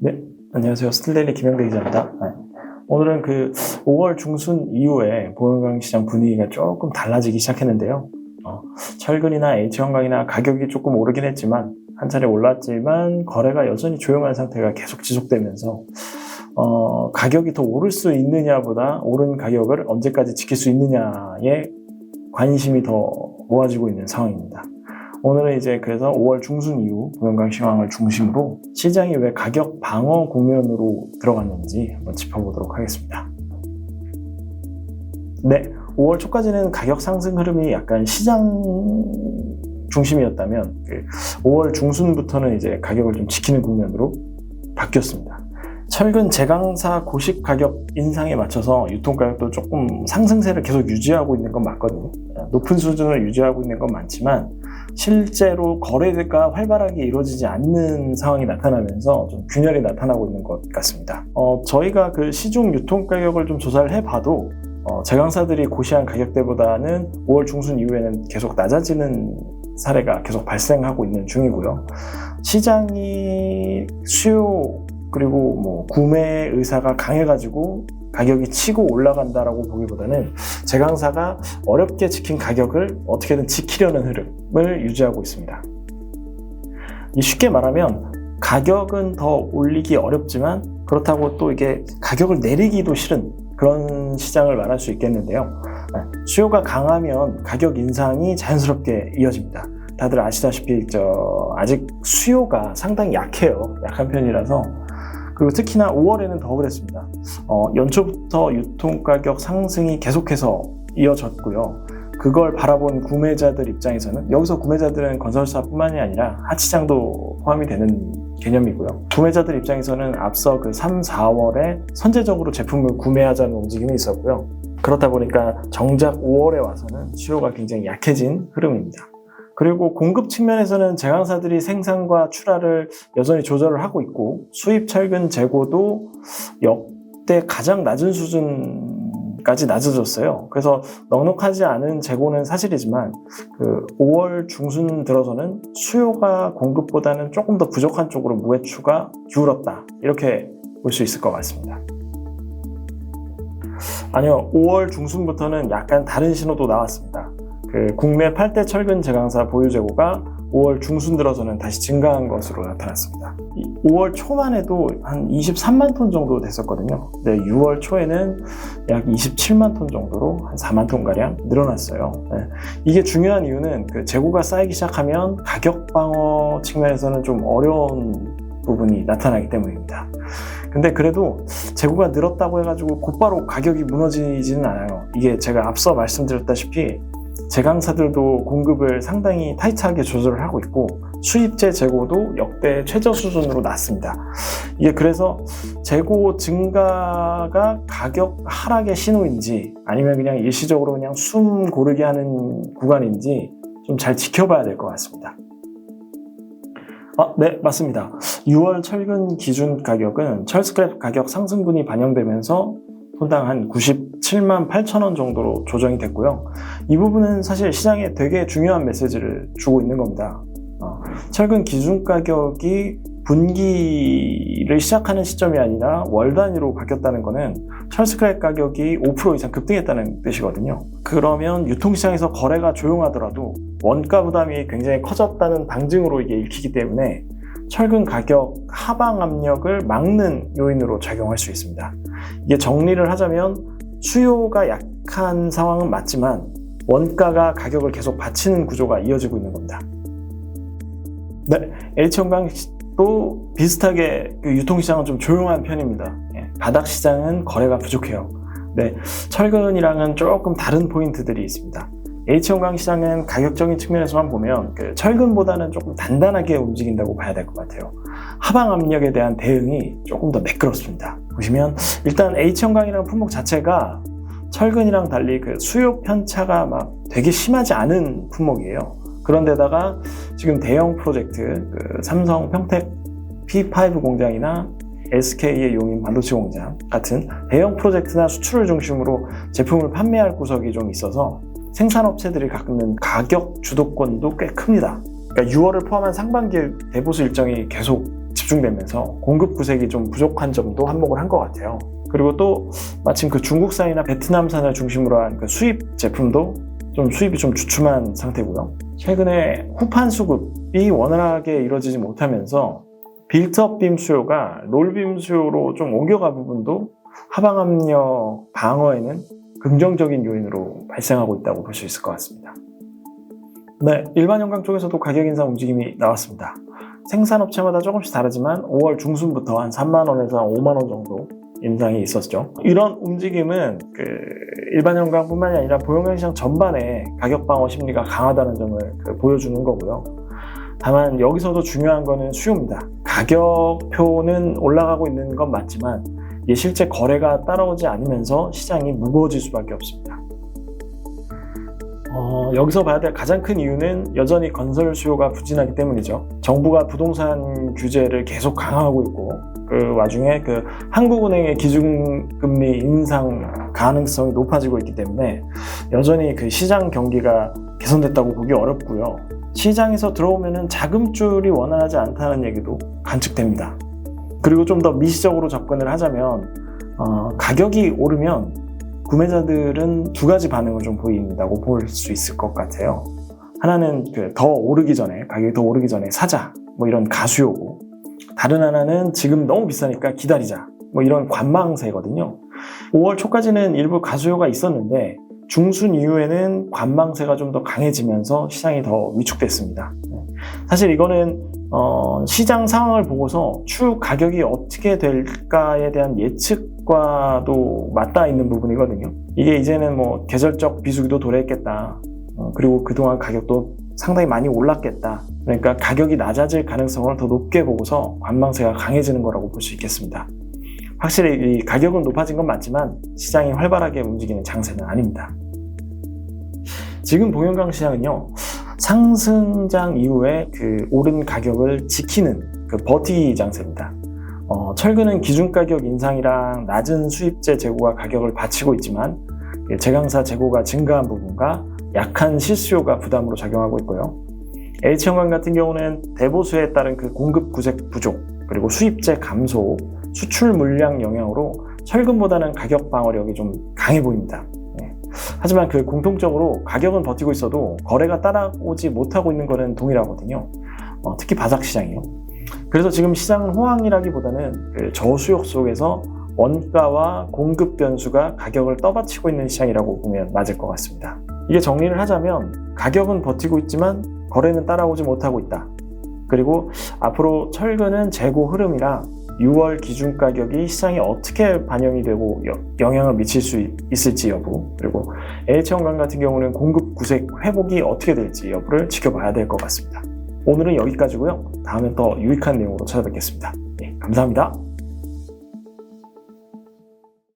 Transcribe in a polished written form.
네, 안녕하세요. 스틸데일리 김영대 기자입니다. 오늘은 5월 중순 이후에 보험금 시장 분위기가 조금 달라지기 시작했는데요. 철근이나 H형광이나 가격이 조금 오르긴 했지만 한 차례 올랐지만 거래가 여전히 조용한 상태가 계속 지속되면서 가격이 더 오를 수 있느냐보다 오른 가격을 언제까지 지킬 수 있느냐에 관심이 더 모아지고 있는 상황입니다. 오늘은 그래서 5월 중순 이후 보험금 시황을 중심으로 시장이 왜 가격 방어 국면으로 들어갔는지 한번 짚어보도록 하겠습니다. 네, 5월 초까지는 가격 상승 흐름이 약간 시장 중심이었다면 5월 중순부터는 가격을 좀 지키는 국면으로 바뀌었습니다. 철근 제강사 고식 가격 인상에 맞춰서 유통가격도 조금 상승세를 계속 유지하고 있는 건 맞거든요. 높은 수준을 유지하고 있는 건 많지만 실제로 거래가 활발하게 이루어지지 않는 상황이 나타나면서 좀 균열이 나타나고 있는 것 같습니다. 저희가 시중 유통가격을 좀 조사를 해봐도 제강사들이 고시한 가격대보다는 5월 중순 이후에는 계속 낮아지는 사례가 계속 발생하고 있는 중이고요. 시장이 수요 그리고 구매 의사가 강해가지고 가격이 치고 올라간다라고 보기보다는 제강사가 어렵게 지킨 가격을 어떻게든 지키려는 흐름을 유지하고 있습니다. 쉽게 말하면 가격은 더 올리기 어렵지만 그렇다고 또 이게 가격을 내리기도 싫은 그런 시장을 말할 수 있겠는데요. 수요가 강하면 가격 인상이 자연스럽게 이어집니다. 다들 아시다시피 아직 수요가 상당히 약한 편이라서 그리고 특히나 5월에는 더 그랬습니다. 연초부터 유통가격 상승이 계속해서 이어졌고요. 그걸 바라본 구매자들 입장에서는 여기서 구매자들은 건설사뿐만이 아니라 하치장도 포함이 되는 개념이고요. 구매자들 입장에서는 앞서 3, 4월에 선제적으로 제품을 구매하자는 움직임이 있었고요. 그렇다 보니까 정작 5월에 와서는 수요가 굉장히 약해진 흐름입니다. 그리고 공급 측면에서는 제강사들이 생산과 출하를 여전히 조절을 하고 있고 수입 철근 재고도 역대 가장 낮은 수준까지 낮아졌어요. 그래서 넉넉하지 않은 재고는 사실이지만 5월 중순 들어서는 수요가 공급보다는 조금 더 부족한 쪽으로 무게추가 기울었다. 이렇게 볼 수 있을 것 같습니다. 아니요, 5월 중순부터는 약간 다른 신호도 나왔습니다. 국내 8대 철근 제강사 보유 재고가 5월 중순 들어서는 다시 증가한 것으로 나타났습니다. 5월 초만 해도 한 23만 톤 정도 됐었거든요. 근데 6월 초에는 약 27만 톤 정도로 한 4만 톤가량 늘어났어요. 이게 중요한 이유는 재고가 쌓이기 시작하면 가격 방어 측면에서는 좀 어려운 부분이 나타나기 때문입니다. 근데 그래도 재고가 늘었다고 해가지고 곧바로 가격이 무너지지는 않아요. 이게 제가 앞서 말씀드렸다시피 제강사들도 공급을 상당히 타이트하게 조절을 하고 있고 수입재 재고도 역대 최저 수준으로 낮습니다. 이게 그래서 재고 증가가 가격 하락의 신호인지 아니면 그냥 일시적으로 그냥 숨 고르게 하는 구간인지 좀 잘 지켜봐야 될 것 같습니다. 네, 맞습니다. 6월 철근 기준 가격은 철스크랩 가격 상승분이 반영되면서 톤당 한 97만 8천 원 정도로 조정이 됐고요. 이 부분은 사실 시장에 되게 중요한 메시지를 주고 있는 겁니다. 철근 기준 가격이 분기를 시작하는 시점이 아니라 월 단위로 바뀌었다는 것은 철스크랩 가격이 5% 이상 급등했다는 뜻이거든요. 그러면 유통시장에서 거래가 조용하더라도 원가 부담이 굉장히 커졌다는 방증으로 이게 읽히기 때문에 철근 가격 하방 압력을 막는 요인으로 작용할 수 있습니다. 이게 정리를 하자면 수요가 약한 상황은 맞지만 원가가 가격을 계속 받치는 구조가 이어지고 있는 겁니다. 네, H형광도 비슷하게 유통시장은 좀 조용한 편입니다. 바닥시장은 거래가 부족해요. 네, 철근이랑은 조금 다른 포인트들이 있습니다. H형광 시장은 가격적인 측면에서만 보면 철근보다는 조금 단단하게 움직인다고 봐야 될 것 같아요. 하방 압력에 대한 대응이 조금 더 매끄럽습니다. 보시면 일단 H형광이라는 품목 자체가 철근이랑 달리 수요 편차가 막 되게 심하지 않은 품목이에요. 그런데다가 지금 대형 프로젝트 삼성 평택 P5 공장이나 SK의 용인 반도체 공장 같은 대형 프로젝트나 수출을 중심으로 제품을 판매할 구석이 좀 있어서 생산업체들이 갖는 가격 주도권도 꽤 큽니다. 그러니까 6월을 포함한 상반기 대보수 일정이 계속 집중되면서 공급 구색이 좀 부족한 점도 한몫을 한 것 같아요. 그리고 또 마침 그 중국산이나 베트남산을 중심으로 한 그 수입 제품도 수입이 좀 주춤한 상태고요. 최근에 후판 수급이 원활하게 이루어지지 못하면서 빌트업 빔 수요가 롤빔 수요로 좀 옮겨간 부분도 하방 압력 방어에는 긍정적인 요인으로 발생하고 있다고 볼 수 있을 것 같습니다. 네, 일반 형광 쪽에서도 가격 인상 움직임이 나왔습니다. 생산업체마다 조금씩 다르지만 5월 중순부터 한 3만원에서 5만원 정도 인상이 있었죠. 이런 움직임은 일반 형광뿐만이 아니라 보형광 시장 전반에 가격 방어 심리가 강하다는 점을 보여주는 거고요. 다만 여기서도 중요한 거는 수요입니다. 가격표는 올라가고 있는 건 맞지만 이게 실제 거래가 따라오지 않으면서 시장이 무거워질 수밖에 없습니다. 여기서 봐야 될 가장 큰 이유는 여전히 건설 수요가 부진하기 때문이죠. 정부가 부동산 규제를 계속 강화하고 있고 그 와중에 한국은행의 기준금리 인상 가능성이 높아지고 있기 때문에 여전히 시장 경기가 개선됐다고 보기 어렵고요. 시장에서 들어오면은 자금줄이 원활하지 않다는 얘기도 관측됩니다. 그리고 좀 더 미시적으로 접근을 하자면 가격이 오르면 구매자들은 두 가지 반응을 좀 보인다고 볼 수 있을 것 같아요. 하나는 더 오르기 전에, 가격이 더 오르기 전에 사자, 이런 가수요고, 다른 하나는 지금 너무 비싸니까 기다리자, 이런 관망세거든요. 5월 초까지는 일부 가수요가 있었는데 중순 이후에는 관망세가 좀 더 강해지면서 시장이 더 위축됐습니다. 사실 이거는 시장 상황을 보고서 추후 가격이 어떻게 될까에 대한 예측과도 맞닿아 있는 부분이거든요. 이게 이제는 계절적 비수기도 도래했겠다. 그리고 그동안 가격도 상당히 많이 올랐겠다. 그러니까 가격이 낮아질 가능성을 더 높게 보고서 관망세가 강해지는 거라고 볼 수 있겠습니다. 확실히 이 가격은 높아진 건 맞지만 시장이 활발하게 움직이는 장세는 아닙니다. 지금 보형광 시장은요, 상승장 이후에 오른 가격을 지키는 버티기 장세입니다. 철근은 기준가격 인상이랑 낮은 수입재 재고가 가격을 받치고 있지만 제강사 재고가 증가한 부분과 약한 실수요가 부담으로 작용하고 있고요. H형광 같은 경우는 대보수에 따른 공급 구색 부족, 그리고 수입재 감소, 수출 물량 영향으로 철근보다는 가격 방어력이 좀 강해 보입니다. 하지만 공통적으로 가격은 버티고 있어도 거래가 따라오지 못하고 있는 거는 동일하거든요. 특히 바삭 시장이요. 그래서 지금 시장은 호황이라기보다는 저수요 속에서 원가와 공급 변수가 가격을 떠받치고 있는 시장이라고 보면 맞을 것 같습니다. 이게 정리를 하자면 가격은 버티고 있지만 거래는 따라오지 못하고 있다. 그리고 앞으로 철근은 재고 흐름이랑 6월 기준 가격이 시장에 어떻게 반영이 되고 영향을 미칠 수 있을지 여부, 그리고 H형광 같은 경우는 공급 구색 회복이 어떻게 될지 여부를 지켜봐야 될 것 같습니다. 오늘은 여기까지고요. 다음엔 더 유익한 내용으로 찾아뵙겠습니다. 감사합니다.